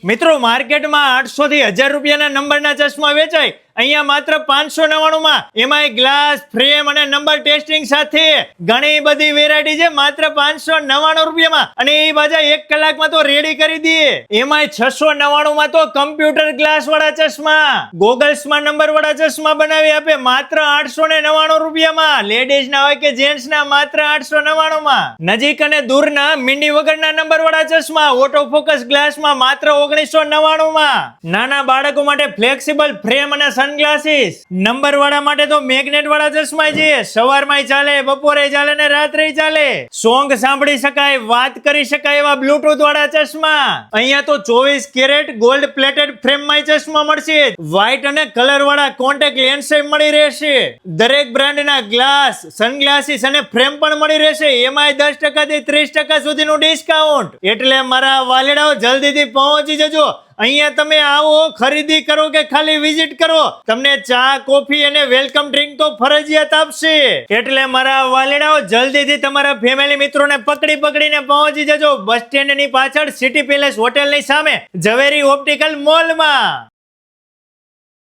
મિત્રો માર્કેટમાં 800 થી 1000 રૂપિયાના નંબરના ચશ્મા વેચાય, અહીંયા માત્ર 599 માં, એમાંય ગ્લાસ ફ્રેમ અને નંબર ટેસ્ટિંગ સાથે ઘણી બધી વેરાયટી છે માત્ર 599 રૂપિયામાં. અને એ પાછા 1 કલાકમાં તો રેડી કરી દઈએ. એમાંય 699 માં તો કમ્પ્યુટર ગ્લાસ વાળા ચશ્મા, ગોગલ્સ માં નંબર વાળા ચશ્મા બનાવી આપે માત્ર 899 રૂપિયામાં. લેડીઝ ના હોય કે જેન્ટ્સ ના માત્ર 899 માં. નજીક અને દૂરના મીંડી વગરના નંબર વાળા ચશ્મા ઓટો ફોકસ ગ્લાસમાં માત્ર 1999 માં. નાના બાળકો માટે ફ્લેક્સિબલ ફ્રેમ અને સનગ્લાસીસ, નંબર વાળા માટે તો મેગ્નેટ વાળા ચશ્મા છે. સવારમાં ચાલે, બપોરે ચાલે ને રાત્રે ચાલે. સોંગ સાંભળી શકાય, વાત કરી શકાય એવા બ્લૂટૂથ વાળા ચશ્મા. અહીંયા તો 24 કેરેટ ગોલ્ડ પ્લેટેડ ફ્રેમ માં ચશ્મા મળશે. વ્હાઇટ અને કલર વાળા કોન્ટેક્ટ લેન્સ મળી રહેશે. દરેક બ્રાન્ડના ગ્લાસ, સનગ્લાસીસ અને ફ્રેમ પણ મળી રહેશે. એમાંય 10% થી 30% સુધીનું ડિસ્કાઉન્ટ. એટલે મારા વાલેડાઓ જલ્દીથી પહોંચી જજો. અહીંયા તમે આવો, ખરીદી કરો કે ખાલી વિઝિટ કરો, તમને ચા, કોફી અને વેલકમ ડ્રિંક તો ફરજિયાત આપશે. એટલે મારા વાલેડાઓ જલ્દીથી તમારા ફેમિલી મિત્રોને પકડીને પહોંચી જજો બસ સ્ટેન્ડ ની પાછળ સિટી પેલેસ હોટેલ ની સામે ઝવેરી ઓપ્ટિકલ મોલ માં.